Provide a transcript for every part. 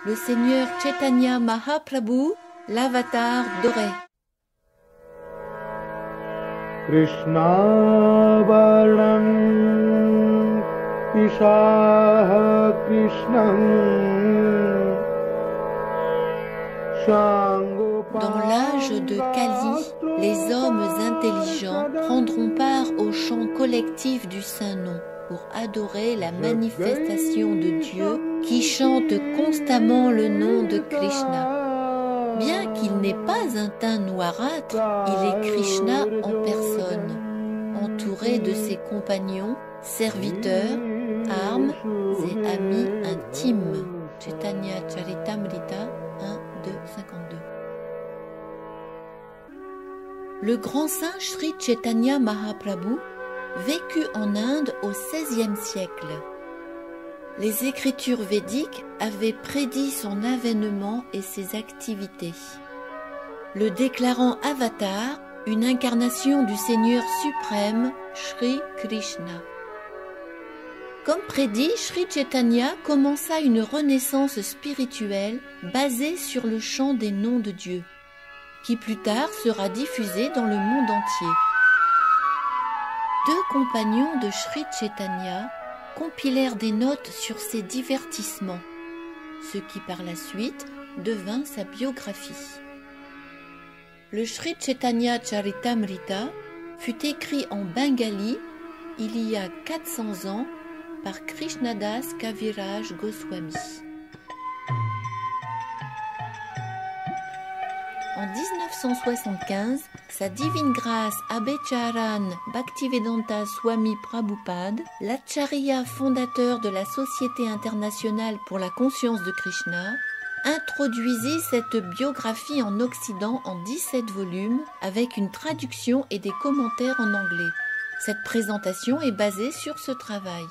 le Seigneur Chaitanya Mahaprabhu, l'avatar doré. Krishna Varnam Ishaha Krishnam Dans l'âge de Kali, les hommes intelligents prendront part au chant collectif du Saint-Nom pour adorer la manifestation de Dieu qui chante constamment le nom de Krishna. Bien qu'il n'ait pas un teint noirâtre, il est Krishna en personne, entouré de ses compagnons, serviteurs, armes et amis intimes. Chaitanya Charitamrita 1-2-52. Le grand saint Sri Chaitanya Mahaprabhu vécut en Inde au XVIe siècle. Les écritures védiques avaient prédit son avènement et ses activités, le déclarant avatar, une incarnation du Seigneur suprême, Sri Krishna. Comme prédit, Sri Chaitanya commença une renaissance spirituelle basée sur le chant des noms de Dieu, qui plus tard sera diffusé dans le monde entier. Deux compagnons de Sri Chaitanya compilèrent des notes sur ses divertissements, ce qui par la suite devint sa biographie. Le Sri Chaitanya Charitamrita fut écrit en bengali il y a 400 ans par Krishnadas Kaviraj Goswami. En 1975, sa divine grâce Abhecharan Bhaktivedanta Swami Prabhupada, l'acharya fondateur de la Société internationale pour la conscience de Krishna, introduisit cette biographie en Occident en 17 volumes avec une traduction et des commentaires en anglais. Cette présentation est basée sur ce travail.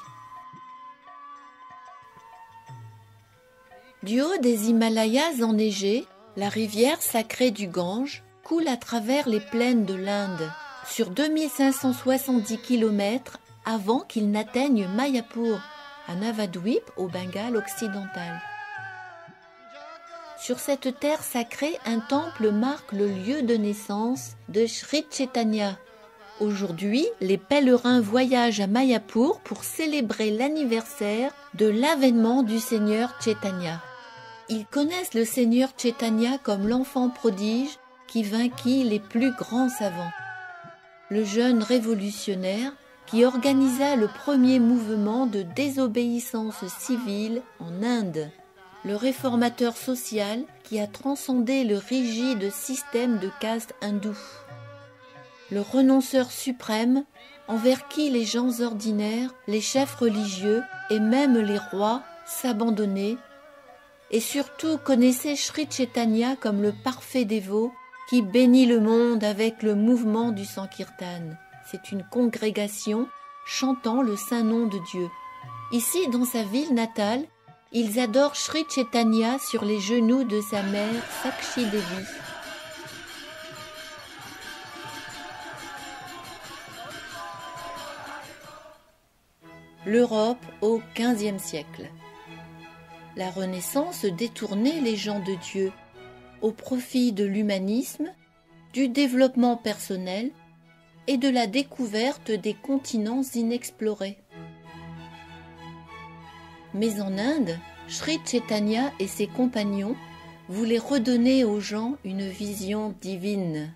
Du haut des Himalayas enneigés, la rivière sacrée du Gange coule à travers les plaines de l'Inde, sur 2570 km avant qu'il n'atteigne Mayapur, à Navadvip, au Bengale occidental. Sur cette terre sacrée, un temple marque le lieu de naissance de Sri Chaitanya. Aujourd'hui, les pèlerins voyagent à Mayapur pour célébrer l'anniversaire de l'avènement du Seigneur Chaitanya. Ils connaissent le Seigneur Chaitanya comme l'enfant prodige qui vainquit les plus grands savants. Le jeune révolutionnaire qui organisa le premier mouvement de désobéissance civile en Inde. Le réformateur social qui a transcendé le rigide système de caste hindou. Le renonceur suprême envers qui les gens ordinaires, les chefs religieux et même les rois s'abandonnaient, et surtout connaissait Sri Chaitanya comme le parfait dévot qui bénit le monde avec le mouvement du Sankirtan. C'est une congrégation chantant le saint nom de Dieu. Ici, dans sa ville natale, ils adorent Sri Chaitanya sur les genoux de sa mère Sakshi Devi. L'Europe au XVe siècle. La Renaissance détournait les gens de Dieu au profit de l'humanisme, du développement personnel et de la découverte des continents inexplorés. Mais en Inde, Sri Chaitanya et ses compagnons voulaient redonner aux gens une vision divine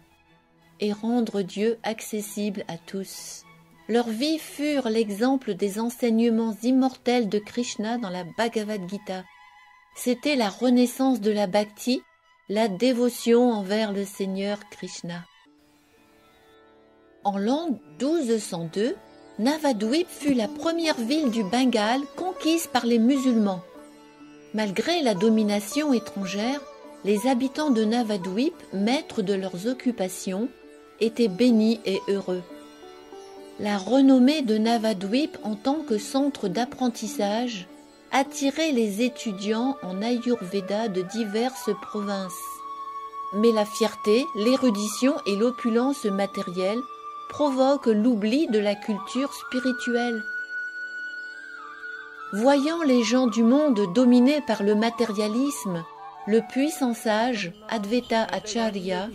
et rendre Dieu accessible à tous. Leurs vies furent l'exemple des enseignements immortels de Krishna dans la Bhagavad Gita. C'était la renaissance de la bhakti, la dévotion envers le Seigneur Krishna. En l'an 1202, Navadvip fut la première ville du Bengale conquise par les musulmans. Malgré la domination étrangère, les habitants de Navadvip, maîtres de leurs occupations, étaient bénis et heureux. La renommée de Navadvip en tant que centre d'apprentissage attirait les étudiants en Ayurveda de diverses provinces. Mais la fierté, l'érudition et l'opulence matérielle provoquent l'oubli de la culture spirituelle. Voyant les gens du monde dominés par le matérialisme, le puissant sage, Advaita Acharya,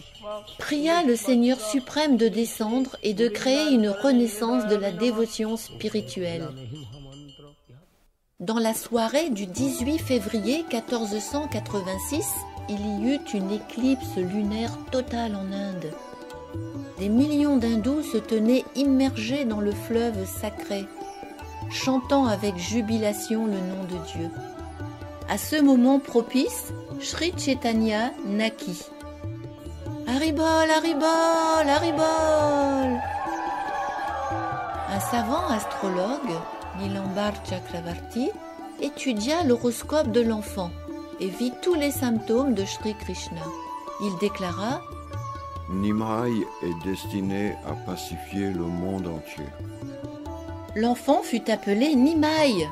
pria le Seigneur suprême de descendre et de créer une renaissance de la dévotion spirituelle. Dans la soirée du 18 février 1486, il y eut une éclipse lunaire totale en Inde. Des millions d'hindous se tenaient immergés dans le fleuve sacré, chantant avec jubilation le nom de Dieu. À ce moment propice, Sri Chaitanya naquit. Haribol, Haribol, Haribol. Un savant astrologue, Nilambar Chakravarti, étudia l'horoscope de l'enfant et vit tous les symptômes de Sri Krishna. Il déclara: Nimai est destiné à pacifier le monde entier. L'enfant fut appelé Nimai,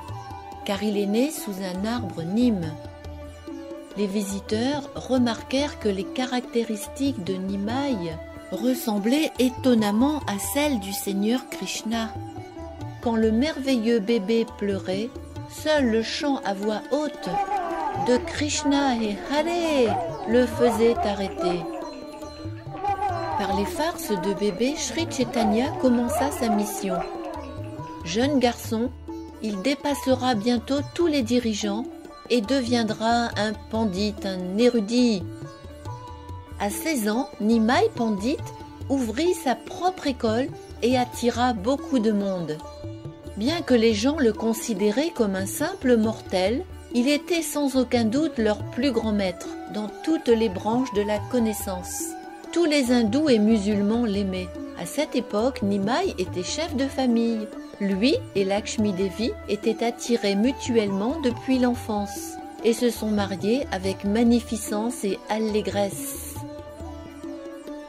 car il est né sous un arbre Nîmes. Les visiteurs remarquèrent que les caractéristiques de Nimai ressemblaient étonnamment à celles du Seigneur Krishna. Quand le merveilleux bébé pleurait, seul le chant à voix haute de Krishna et Hare le faisait arrêter. Par les farces de bébé, Sri Chaitanya commença sa mission. Jeune garçon, il dépassera bientôt tous les dirigeants et deviendra un pandit, un érudit. À 16 ans, Nimai Pandit ouvrit sa propre école et attira beaucoup de monde. Bien que les gens le considéraient comme un simple mortel, il était sans aucun doute leur plus grand maître dans toutes les branches de la connaissance. Tous les hindous et musulmans l'aimaient. À cette époque, Nimai était chef de famille. Lui et Lakshmi Devi étaient attirés mutuellement depuis l'enfance et se sont mariés avec magnificence et allégresse.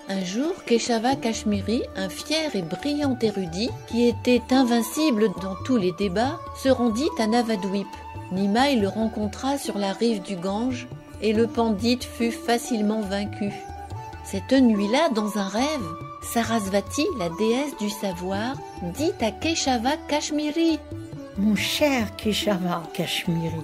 Un jour, Keshava Kashmiri, un fier et brillant érudit qui était invincible dans tous les débats, se rendit à Navadvip. Nimai le rencontra sur la rive du Gange et le pandit fut facilement vaincu. Cette nuit-là, dans un rêve, Sarasvati, la déesse du savoir, dit à Keshava Kashmiri: Mon cher Keshava Kashmiri,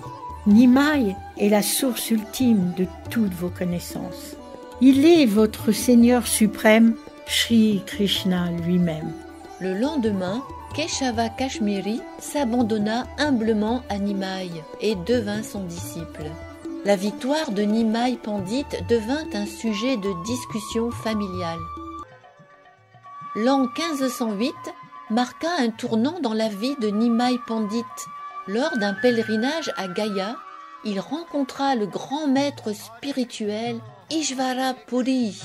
Nimai est la source ultime de toutes vos connaissances. Il est votre Seigneur suprême, Sri Krishna lui-même. Le lendemain, Keshava Kashmiri s'abandonna humblement à Nimai et devint son disciple. La victoire de Nimai Pandit devint un sujet de discussion familiale. L'an 1508 marqua un tournant dans la vie de Nimai Pandit. Lors d'un pèlerinage à Gaya, il rencontra le grand maître spirituel Ishvara Puri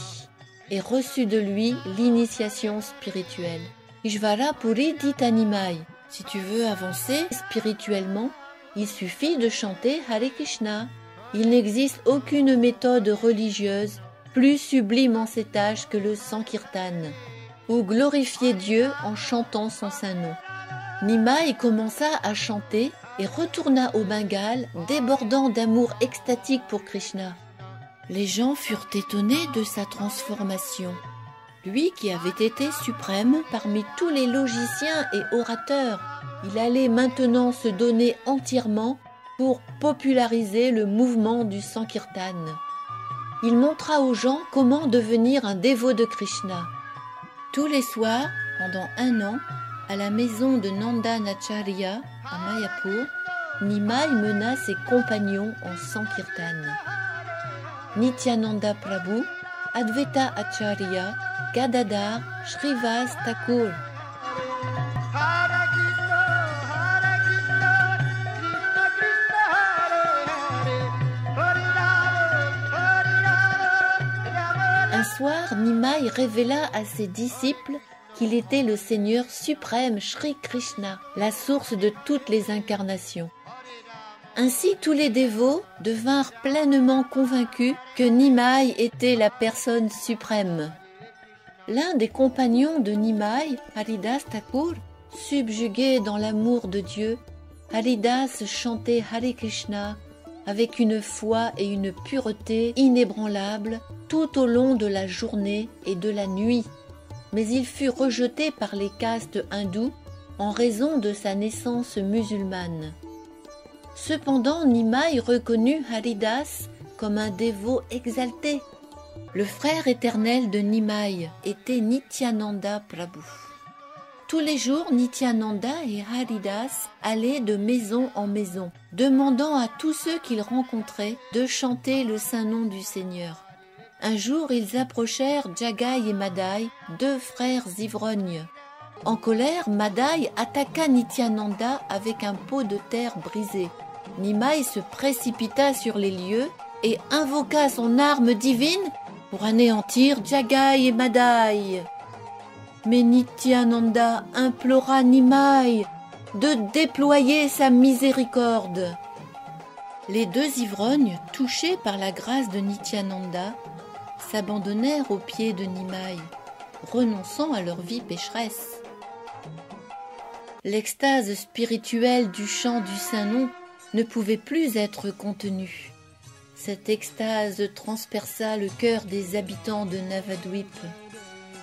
et reçut de lui l'initiation spirituelle. Ishvara Puri dit à Nimai: si tu veux avancer spirituellement, il suffit de chanter Hare Krishna. Il n'existe aucune méthode religieuse plus sublime en cet âge que le Sankirtan, ou glorifier Dieu en chantant son saint nom. Nimai commença à chanter et retourna au Bengale, débordant d'amour extatique pour Krishna. Les gens furent étonnés de sa transformation. Lui qui avait été suprême parmi tous les logiciens et orateurs, il allait maintenant se donner entièrement pour populariser le mouvement du Sankirtan. Il montra aux gens comment devenir un dévot de Krishna. Tous les soirs, pendant 1 an, à la maison de Nandanacharya à Mayapur, Nimai mena ses compagnons en Sankirtan. Nityananda Prabhu, Advaita Acharya, Gadadhar, Srivas Thakur. Un soir, Nimai révéla à ses disciples qu'il était le Seigneur suprême Sri Krishna, la source de toutes les incarnations. Ainsi, tous les dévots devinrent pleinement convaincus que Nimai était la personne suprême. L'un des compagnons de Nimai, Haridas Thakur, subjugué dans l'amour de Dieu, Haridas chantait Hare Krishna avec une foi et une pureté inébranlables tout au long de la journée et de la nuit. Mais il fut rejeté par les castes hindous en raison de sa naissance musulmane. Cependant, Nimai reconnut Haridas comme un dévot exalté. Le frère éternel de Nimai était Nityananda Prabhu. Tous les jours, Nityananda et Haridas allaient de maison en maison, demandant à tous ceux qu'ils rencontraient de chanter le saint nom du Seigneur. Un jour, ils approchèrent Jagai et Madai, deux frères ivrognes. En colère, Madai attaqua Nityananda avec un pot de terre brisé. Nimai se précipita sur les lieux et invoqua son arme divine pour anéantir Jagai et Madai. Mais Nityananda implora Nimai de déployer sa miséricorde. Les deux ivrognes, touchés par la grâce de Nityananda, s'abandonnèrent aux pieds de Nimai, renonçant à leur vie pécheresse. L'extase spirituelle du chant du Saint-Nom ne pouvait plus être contenue. Cette extase transperça le cœur des habitants de Navadvip.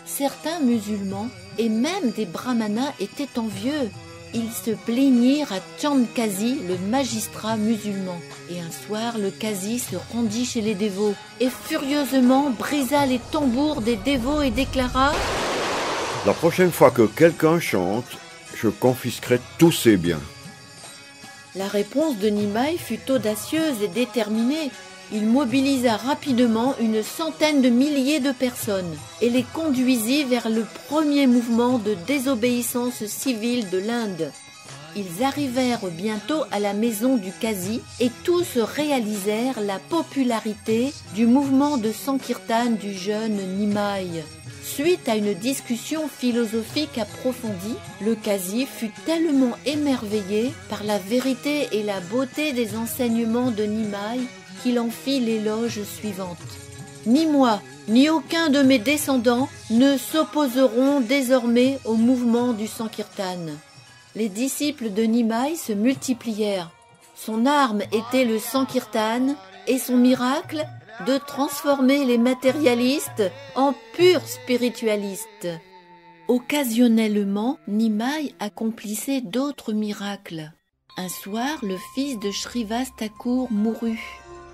Certains musulmans et même des brahmanas étaient envieux. Ils se plaignirent à Chandkazi, le magistrat musulman. Et un soir, le Kazi se rendit chez les dévots et furieusement brisa les tambours des dévots et déclara La prochaine fois que quelqu'un chante, je confisquerai tous ses biens. La réponse de Nimai fut audacieuse et déterminée. Il mobilisa rapidement une centaine de milliers de personnes et les conduisit vers le premier mouvement de désobéissance civile de l'Inde. Ils arrivèrent bientôt à la maison du Kazi et tous réalisèrent la popularité du mouvement de Sankirtan du jeune Nimai. Suite à une discussion philosophique approfondie, le Kazi fut tellement émerveillé par la vérité et la beauté des enseignements de Nimai qu'il en fit l'éloge suivante. Ni moi, ni aucun de mes descendants ne s'opposeront désormais au mouvement du Sankirtan. Les disciples de Nimai se multiplièrent. Son arme était le Sankirtan et son miracle de transformer les matérialistes en purs spiritualistes. Occasionnellement, Nimai accomplissait d'autres miracles. Un soir, le fils de Shrivas Thakur mourut.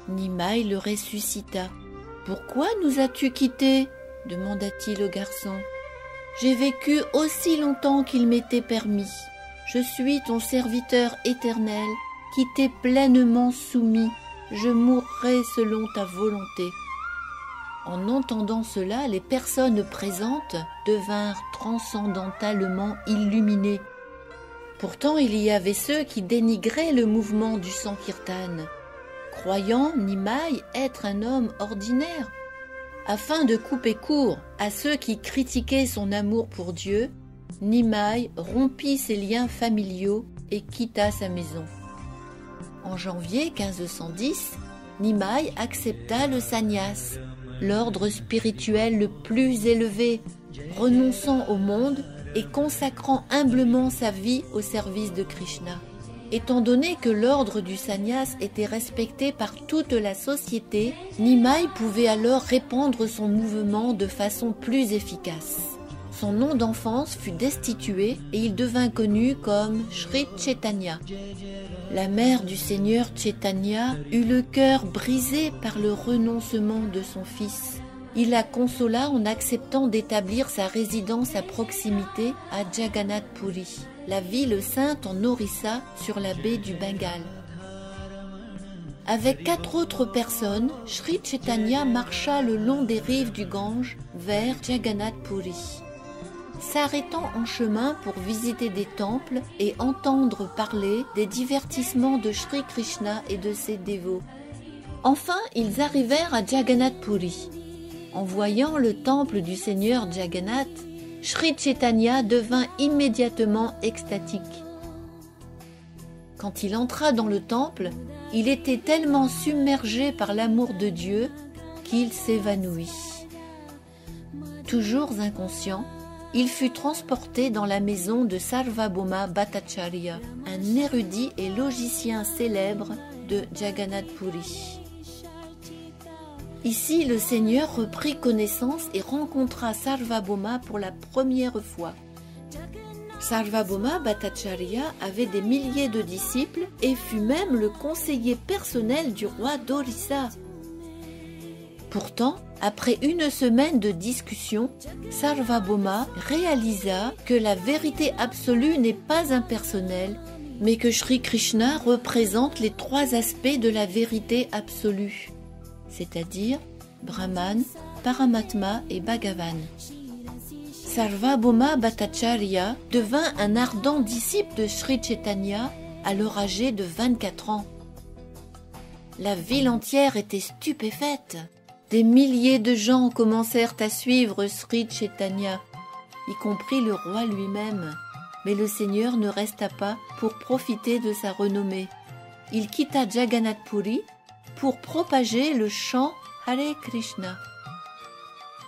Nimai le ressuscita. « Pourquoi nous as-tu quittés » demanda-t-il au garçon. « J'ai vécu aussi longtemps qu'il m'était permis. Je suis ton serviteur éternel qui t'est pleinement soumis. Je mourrai selon ta volonté. » En entendant cela, les personnes présentes devinrent transcendentalement illuminées. Pourtant, il y avait ceux qui dénigraient le mouvement du Sankirtan, croyant Nimai être un homme ordinaire. Afin de couper court à ceux qui critiquaient son amour pour Dieu, Nimai rompit ses liens familiaux et quitta sa maison. En janvier 1510, Nimai accepta le sannyas, l'ordre spirituel le plus élevé, renonçant au monde et consacrant humblement sa vie au service de Krishna. Étant donné que l'ordre du sannyas était respecté par toute la société, Nimai pouvait alors répandre son mouvement de façon plus efficace. Son nom d'enfance fut destitué et il devint connu comme Sri Chaitanya. La mère du Seigneur Chaitanya eut le cœur brisé par le renoncement de son fils. Il la consola en acceptant d'établir sa résidence à proximité à Jagannath Puri, la ville sainte en Orissa sur la baie du Bengale. Avec 4 autres personnes, Sri Chaitanya marcha le long des rives du Gange vers Jagannath Puri, s'arrêtant en chemin pour visiter des temples et entendre parler des divertissements de Sri Krishna et de ses dévots. Enfin, ils arrivèrent à Jagannath Puri. En voyant le temple du Seigneur Jagannath, Sri Chaitanya devint immédiatement extatique. Quand il entra dans le temple, il était tellement submergé par l'amour de Dieu qu'il s'évanouit. Toujours inconscient, il fut transporté dans la maison de Sarvabhauma Bhattacharya, un érudit et logicien célèbre de Jagannath Puri. Ici, le Seigneur reprit connaissance et rencontra Sarvabhauma pour la première fois. Sarvabhauma Bhattacharya avait des milliers de disciples et fut même le conseiller personnel du roi d'Orissa. Pourtant, après une semaine de discussion, Sarvabhauma réalisa que la vérité absolue n'est pas impersonnelle, mais que Sri Krishna représente les trois aspects de la vérité absolue, c'est-à-dire Brahman, Paramatma et Bhagavan. Sarvabhauma Bhattacharya devint un ardent disciple de Sri Chaitanya, alors âgé de 24 ans. La ville entière était stupéfaite. Des milliers de gens commencèrent à suivre Sri Chaitanya, y compris le roi lui-même. Mais le Seigneur ne resta pas pour profiter de sa renommée. Il quitta Jagannath Puri pour propager le chant Hare Krishna.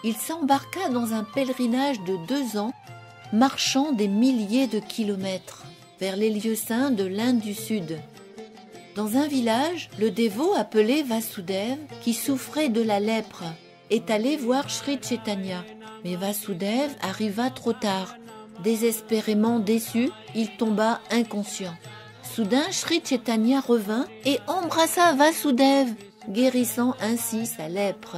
Il s'embarqua dans un pèlerinage de 2 ans, marchant des milliers de kilomètres vers les lieux saints de l'Inde du Sud. Dans un village, le dévot appelé Vasudev, qui souffrait de la lèpre, est allé voir Sri Chaitanya. Mais Vasudev arriva trop tard. Désespérément déçu, il tomba inconscient. Soudain, Sri Chaitanya revint et embrassa Vasudev, guérissant ainsi sa lèpre.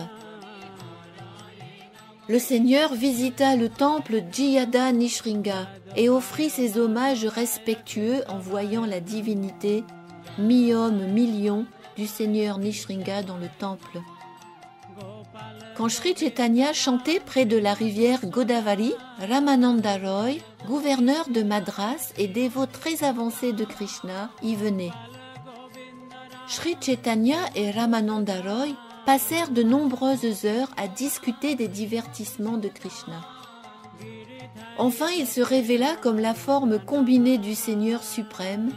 Le Seigneur visita le temple Jiyada Nishringa et offrit ses hommages respectueux en voyant la divinité, mi-homme, mi-lion, du Seigneur Nishringa dans le temple. Quand Sri Chaitanya chantait près de la rivière Godavari, Ramananda Roy, gouverneur de Madras et dévot très avancé de Krishna, y venait. Sri Chaitanya et Ramananda Roy passèrent de nombreuses heures à discuter des divertissements de Krishna. Enfin, il se révéla comme la forme combinée du Seigneur suprême,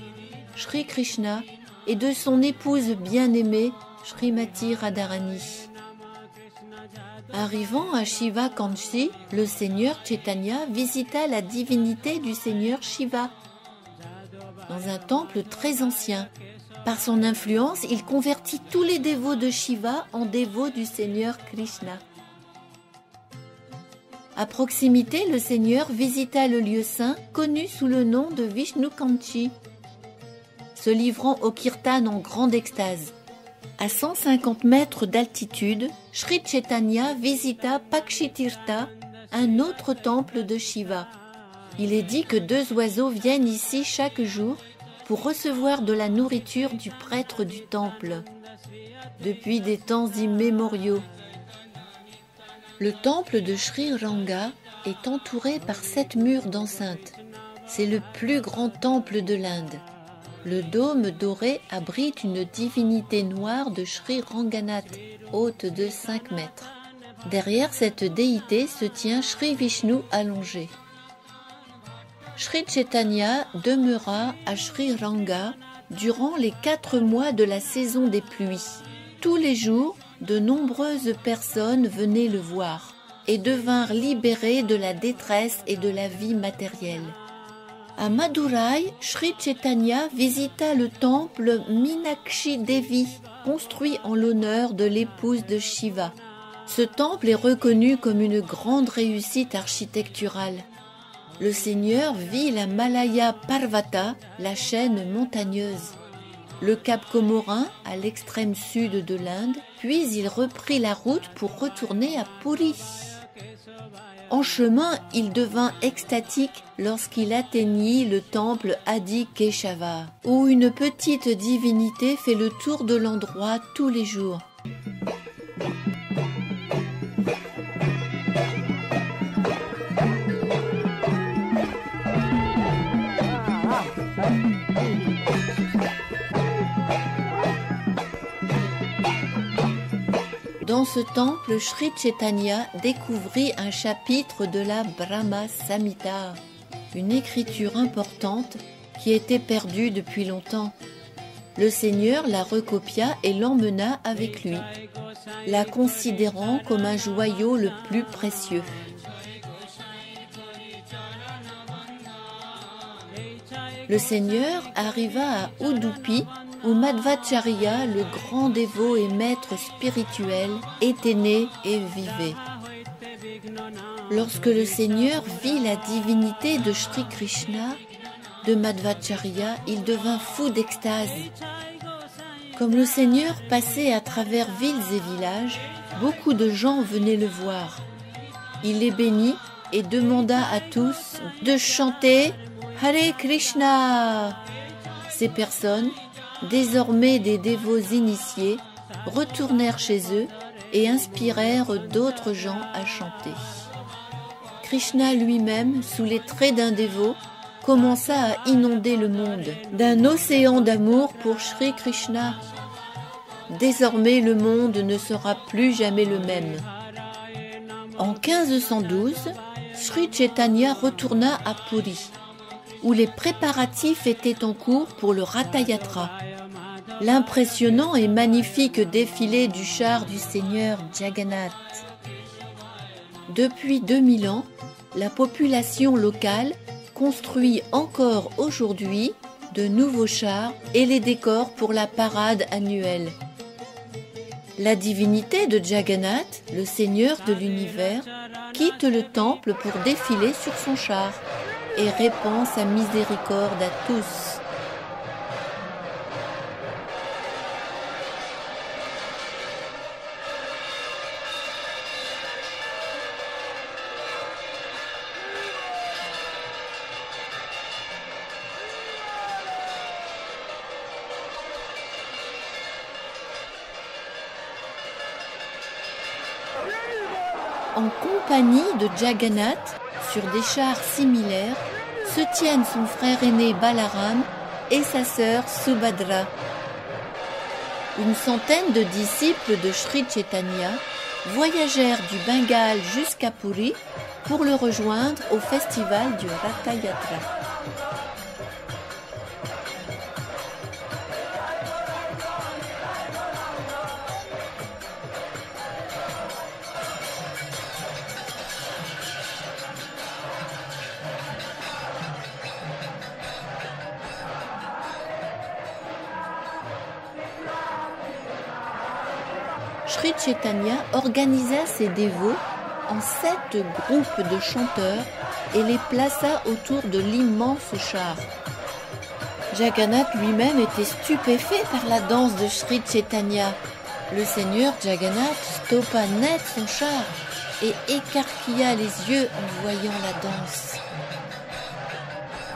Sri Krishna, et de son épouse bien-aimée, Srimati Radharani. Arrivant à Shiva Kanchi, le Seigneur Chaitanya visita la divinité du Seigneur Shiva dans un temple très ancien. Par son influence, il convertit tous les dévots de Shiva en dévots du Seigneur Krishna. À proximité, le Seigneur visita le lieu saint connu sous le nom de Vishnu Kanchi, se livrant au kirtan en grande extase. À 150 mètres d'altitude, Sri Chaitanya visita Pakshitirtha, un autre temple de Shiva. Il est dit que 2 oiseaux viennent ici chaque jour pour recevoir de la nourriture du prêtre du temple, depuis des temps immémoriaux. Le temple de Sri Ranga est entouré par 7 murs d'enceinte. C'est le plus grand temple de l'Inde. Le dôme doré abrite une divinité noire de Sri Ranganath, haute de 5 mètres. Derrière cette déité se tient Sri Vishnu allongé. Sri Chaitanya demeura à Sri Ranga durant les 4 mois de la saison des pluies. Tous les jours, de nombreuses personnes venaient le voir et devinrent libérées de la détresse et de la vie matérielle. À Madurai, Sri Chaitanya visita le temple Meenakshi Devi, construit en l'honneur de l'épouse de Shiva. Ce temple est reconnu comme une grande réussite architecturale. Le Seigneur vit la Malaya Parvata, la chaîne montagneuse, le cap Comorin à l'extrême sud de l'Inde, puis il reprit la route pour retourner à Puri. En chemin, il devint extatique lorsqu'il atteignit le temple Adi Keshava, où une petite divinité fait le tour de l'endroit tous les jours. Dans ce temple, Sri Chaitanya découvrit un chapitre de la Brahma Samhita, une écriture importante qui était perdue depuis longtemps. Le Seigneur la recopia et l'emmena avec lui, la considérant comme un joyau le plus précieux. Le Seigneur arriva à Udupi, où Madhvacharya, le grand dévot et maître spirituel, était né et vivait. Lorsque le Seigneur vit la divinité de Sri Krishna, de Madhvacharya, il devint fou d'extase. Comme le Seigneur passait à travers villes et villages, beaucoup de gens venaient le voir. Il les bénit et demanda à tous de chanter « Hare Krishna ». Ces personnes, désormais des dévots initiés, retournèrent chez eux et inspirèrent d'autres gens à chanter. Krishna lui-même, sous les traits d'un dévot, commença à inonder le monde d'un océan d'amour pour Sri Krishna. Désormais, le monde ne sera plus jamais le même. En 1512, Sri Chaitanya retourna à Puri, où les préparatifs étaient en cours pour le Ratha-yatra, l'impressionnant et magnifique défilé du char du Seigneur Jagannath. Depuis 2000 ans, la population locale construit encore aujourd'hui de nouveaux chars et les décors pour la parade annuelle. La divinité de Jagannath, le Seigneur de l'univers, quitte le temple pour défiler sur son char et répand sa miséricorde à tous. En compagnie de Jagannath, sur des chars similaires, se tiennent son frère aîné Balaram et sa sœur Subhadra. Une centaine de disciples de Sri Chaitanya voyagèrent du Bengale jusqu'à Puri pour le rejoindre au festival du Ratha-yatra. Sri Chaitanya organisa ses dévots en 7 groupes de chanteurs et les plaça autour de l'immense char. Jagannath lui-même était stupéfait par la danse de Sri Chaitanya. Le Seigneur Jagannath stoppa net son char et écarquilla les yeux en voyant la danse.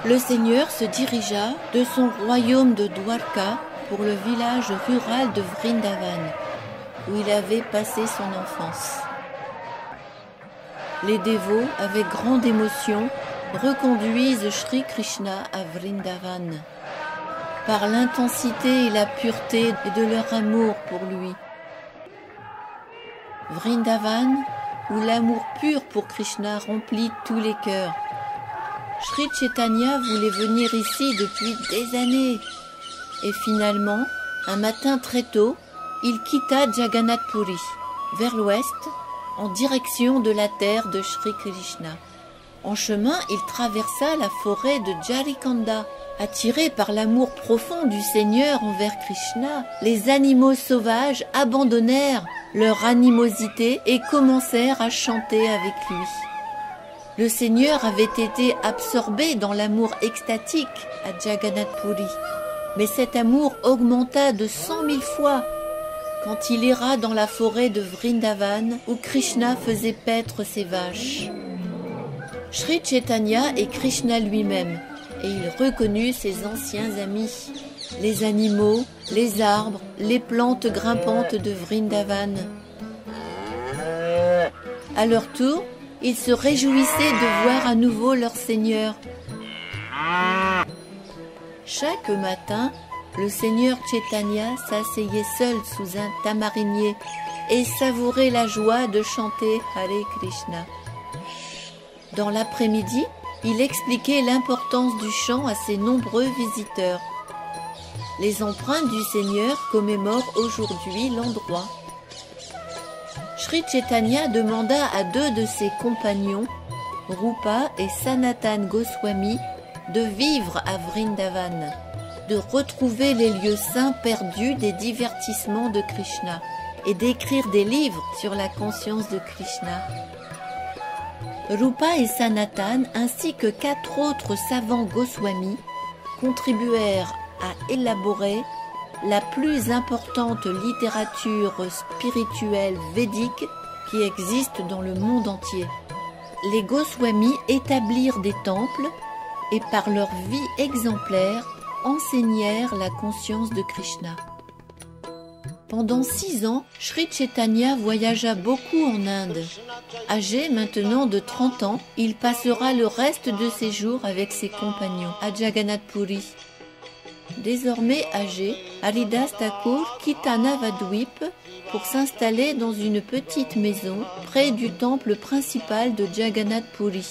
Le Seigneur se dirigea de son royaume de Dwarka pour le village rural de Vrindavan, où il avait passé son enfance. Les dévots, avec grande émotion, reconduisent Sri Krishna à Vrindavan, par l'intensité et la pureté de leur amour pour lui. Vrindavan, où l'amour pur pour Krishna remplit tous les cœurs. Sri Chaitanya voulait venir ici depuis des années. Et finalement, un matin très tôt, il quitta Jagannath Puri, vers l'ouest, en direction de la terre de Sri Krishna. En chemin, il traversa la forêt de Jarikanda. Attirés par l'amour profond du Seigneur envers Krishna, les animaux sauvages abandonnèrent leur animosité et commencèrent à chanter avec lui. Le Seigneur avait été absorbé dans l'amour extatique à Jagannath Puri, mais cet amour augmenta de 100 000 fois quand il ira dans la forêt de Vrindavan où Krishna faisait paître ses vaches. Sri Chaitanya est Krishna lui-même et il reconnut ses anciens amis, les animaux, les arbres, les plantes grimpantes de Vrindavan. À leur tour, ils se réjouissaient de voir à nouveau leur Seigneur. Chaque matin, le Seigneur Chaitanya s'asseyait seul sous un tamarinier et savourait la joie de chanter Hare Krishna. Dans l'après-midi, il expliquait l'importance du chant à ses nombreux visiteurs. Les empreintes du Seigneur commémorent aujourd'hui l'endroit. Sri Chaitanya demanda à 2 de ses compagnons, Rupa et Sanatan Goswami, de vivre à Vrindavan, de retrouver les lieux saints perdus des divertissements de Krishna et d'écrire des livres sur la conscience de Krishna. Rupa et Sanatan, ainsi que 4 autres savants Goswami, contribuèrent à élaborer la plus importante littérature spirituelle védique qui existe dans le monde entier. Les Goswamis établirent des temples et par leur vie exemplaire enseignèrent la conscience de Krishna. Pendant 6 ans, Sri Chaitanya voyagea beaucoup en Inde. Âgé maintenant de 30 ans, il passera le reste de ses jours avec ses compagnons à Jagannath Puri. Désormais âgé, Haridas Thakur quitta Navadvip pour s'installer dans une petite maison près du temple principal de Jagannath Puri.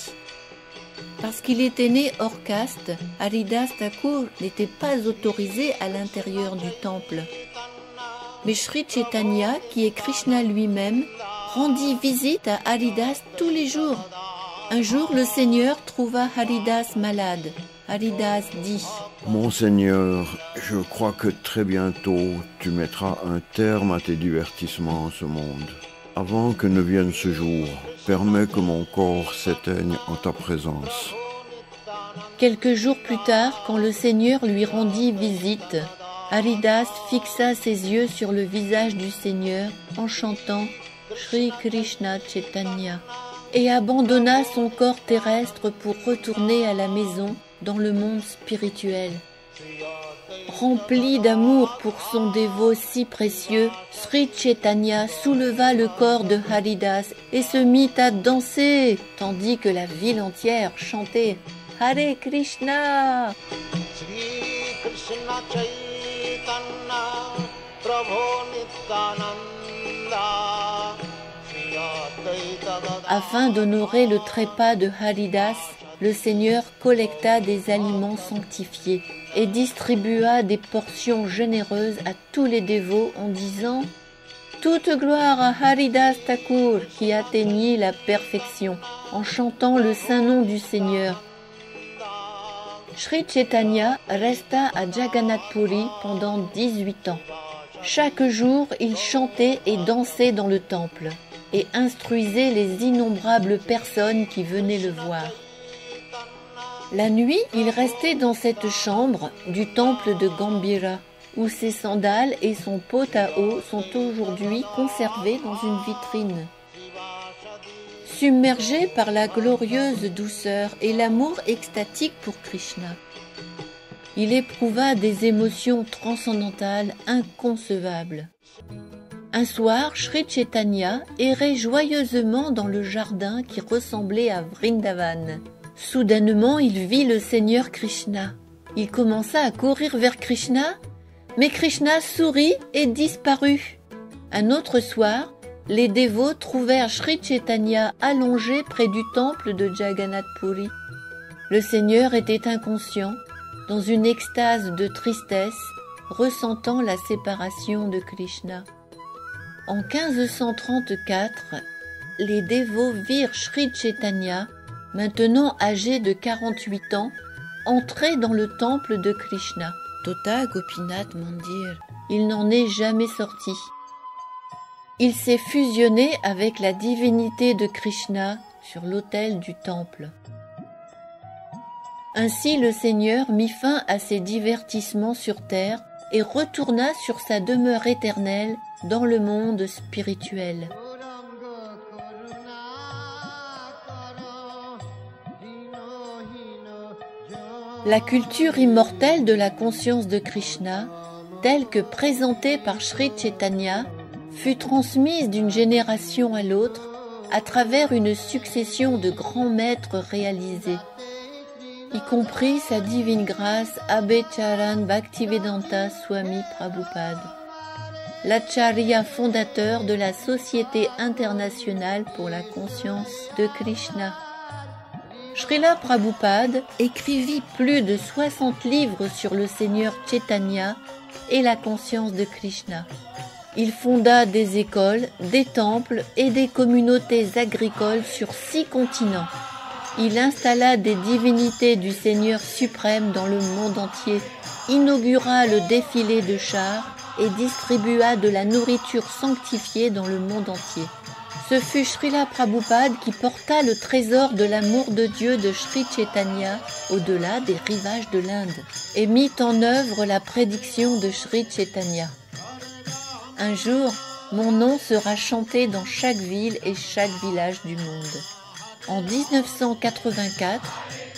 Parce qu'il était né hors caste, Haridas Thakur n'était pas autorisé à l'intérieur du temple. Mais Sri Chaitanya, qui est Krishna lui-même, rendit visite à Haridas tous les jours. Un jour, le Seigneur trouva Haridas malade. Haridas dit « Monseigneur, je crois que très bientôt tu mettras un terme à tes divertissements en ce monde. Avant que ne vienne ce jour, permets que mon corps s'éteigne en ta présence. » Quelques jours plus tard, quand le Seigneur lui rendit visite, Haridas fixa ses yeux sur le visage du Seigneur en chantant Shri Krishna Chaitanya et abandonna son corps terrestre pour retourner à la maison dans le monde spirituel. Rempli d'amour pour son dévot si précieux, Sri Chaitanya souleva le corps de Haridas et se mit à danser, tandis que la ville entière chantait Hare Krishna. Afin d'honorer le trépas de Haridas, le Seigneur collecta des aliments sanctifiés et distribua des portions généreuses à tous les dévots en disant « Toute gloire à Haridas Thakur qui atteignit la perfection en chantant le saint nom du Seigneur. » Sri Chaitanya resta à Jagannath Puri pendant 18 ans. Chaque jour, il chantait et dansait dans le temple et instruisait les innombrables personnes qui venaient le voir. La nuit, il restait dans cette chambre du temple de Gambhira, où ses sandales et son pot à eau sont aujourd'hui conservés dans une vitrine. Submergé par la glorieuse douceur et l'amour extatique pour Krishna, il éprouva des émotions transcendantales inconcevables. Un soir, Sri Chaitanya errait joyeusement dans le jardin qui ressemblait à Vrindavan. Soudainement, il vit le Seigneur Krishna. Il commença à courir vers Krishna, mais Krishna sourit et disparut. Un autre soir, les dévots trouvèrent Sri Chaitanya allongé près du temple de Jagannath Puri. Le Seigneur était inconscient, dans une extase de tristesse, ressentant la séparation de Krishna. En 1534, les dévots virent Sri Chaitanya, maintenant âgé de 48 ans, entrer dans le temple de Krishna. Tota Gopinath Mandir. Il n'en est jamais sorti. Il s'est fusionné avec la divinité de Krishna sur l'autel du temple. Ainsi le Seigneur mit fin à ses divertissements sur terre et retourna sur sa demeure éternelle dans le monde spirituel. La culture immortelle de la conscience de Krishna, telle que présentée par Sri Chaitanya, fut transmise d'une génération à l'autre à travers une succession de grands maîtres réalisés, y compris sa divine grâce Abhecharan Bhaktivedanta Swami Prabhupada, l'acharya fondateur de la Société internationale pour la conscience de Krishna. Srila Prabhupada écrivit plus de 60 livres sur le Seigneur Chaitanya et la conscience de Krishna. Il fonda des écoles, des temples et des communautés agricoles sur 6 continents. Il installa des divinités du Seigneur suprême dans le monde entier, inaugura le défilé de chars et distribua de la nourriture sanctifiée dans le monde entier. Ce fut Srila Prabhupada qui porta le trésor de l'amour de Dieu de Sri Chaitanya au-delà des rivages de l'Inde et mit en œuvre la prédiction de Sri Chaitanya. Un jour, mon nom sera chanté dans chaque ville et chaque village du monde. En 1984,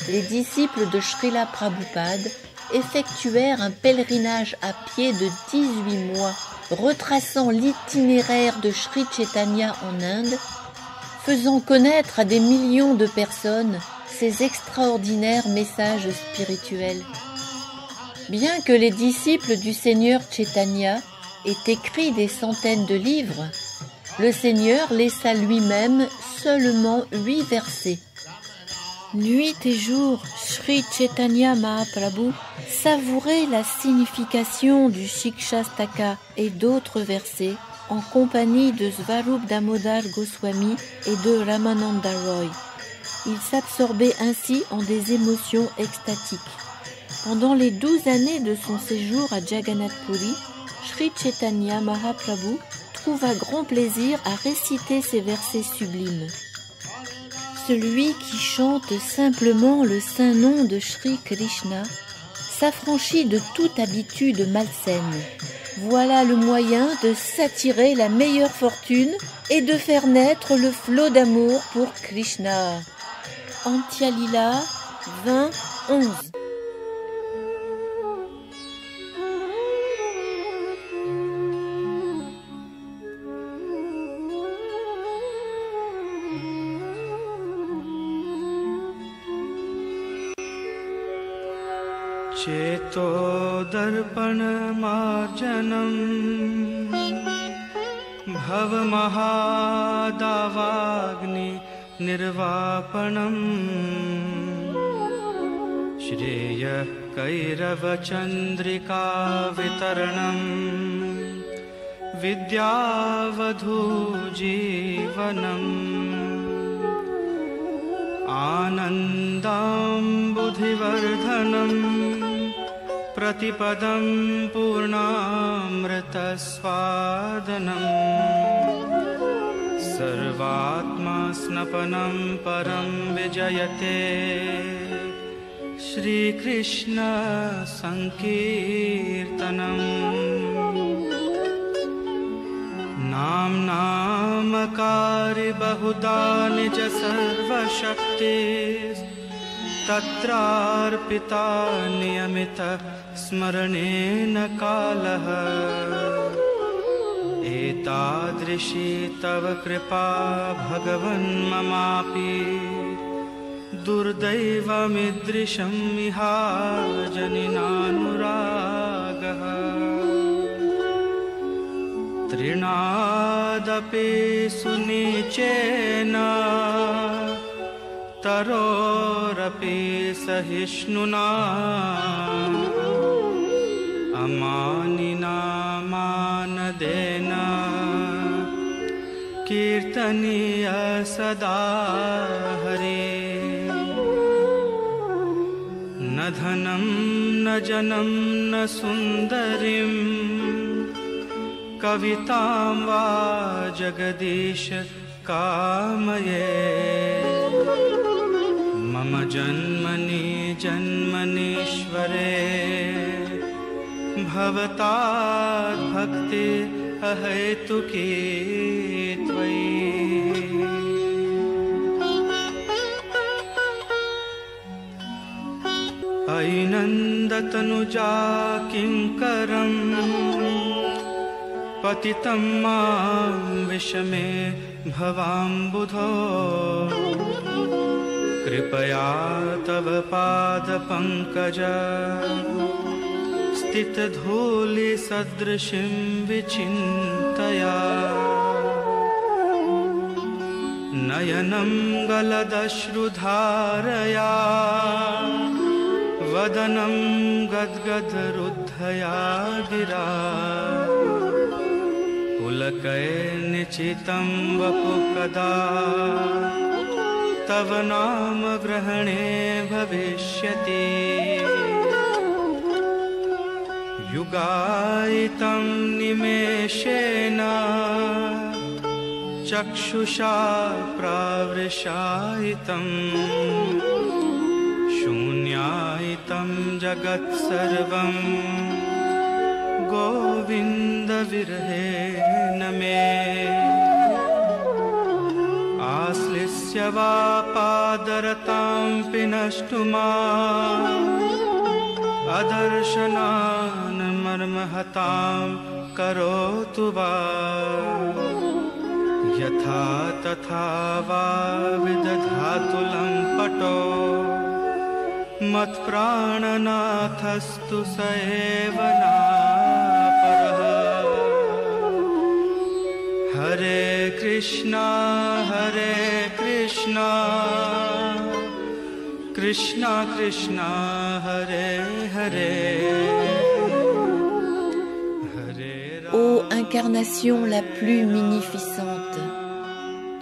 les disciples de Srila Prabhupada effectuèrent un pèlerinage à pied de 18 mois, retraçant l'itinéraire de Sri Chaitanya en Inde, faisant connaître à des millions de personnes ses extraordinaires messages spirituels. Bien que les disciples du Seigneur Chaitanya aient écrit des centaines de livres, le Seigneur laissa lui-même seulement 8 versets. Nuit et jour, Sri Chaitanya Mahaprabhu savourait la signification du Shikshastaka et d'autres versets en compagnie de Svarup Damodar Goswami et de Ramananda Roy. Il s'absorbait ainsi en des émotions extatiques. Pendant les 12 années de son séjour à Jagannath Puri, Sri Chaitanya Mahaprabhu trouva grand plaisir à réciter ces versets sublimes. Celui qui chante simplement le saint nom de Sri Krishna s'affranchit de toute habitude malsaine. Voilà le moyen de s'attirer la meilleure fortune et de faire naître le flot d'amour pour Krishna. Antya-lila 20:11. चेतो दर्पणमार्जनम् भवमहादावाग्नि निर्वापणम् श्रेयः कैरवचन्द्रिका वितरणम् विद्यावधूजीवनम् आनन्दाम्बुधिवर्धनम् प्रतिपदं पूर्णामृतस्वादनम् सर्वात्मा स्नपनं परं विजयते श्रीकृष्ण संकीर्तनम् नामकारी बहुधा निज सर्वशक्ति तत्रार्पिता नियमित स्मरणेन कालः एतादृशी तव कृपा भगवन् ममापि दुर्दैवमिदृशं इहाजनिनानुरागः तृणादपि सुनीचेन तरोरपि सहिष्णुना अमानिना मानदेन कीर्तनीय सदा हरे न धनं न जनं न सुन्दरीं कवितां वा जगदीश कामये मम जन्मनि जन्मनीश्वरे भवतात् भक्ति अहेतुकी त्वयि ऐनन्दतनुजा किङ्करम् पतितं मां विषमे भवाम्बुधो कृपया तव पादपङ्कज स्थितधूलिसदृशीं विचिन्तया नयनं गलदश्रुधारया वदनं गद्गदरुद्धया गिरा पुलकैर्निचितं वपु कदा तव नाम ग्रहणे भविष्यति युगायितं निमेषेण चक्षुषा प्रावृषायितं शून्यायितं जगत्सर्वं गोविन्दविरहेण मे आश्लिष्य वा पादरतां पिनष्टुमा अदर्शनान् मर्महतां करोतु वा यथा तथा वा विदधातु लम्पटो मत्प्राणनाथस्तु स एव नापरः हरे कृष्णा कृष्णा कृष्णा हरे हरे Ô incarnation la plus munificente,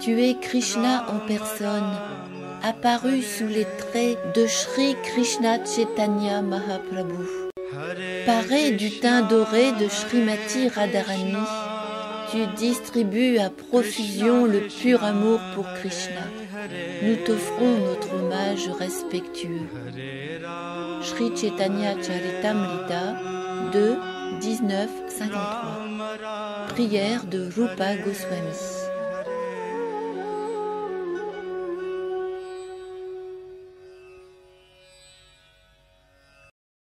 tu es Krishna en personne, apparu sous les traits de Shri Krishna Chaitanya Mahaprabhu. Paré du teint doré de Srimati Radharani, tu distribues à profusion le pur amour pour Krishna. Nous t'offrons notre hommage respectueux. Shri Chaitanya Charitamrita 2, 19, 53. Prière de Rupa Goswami.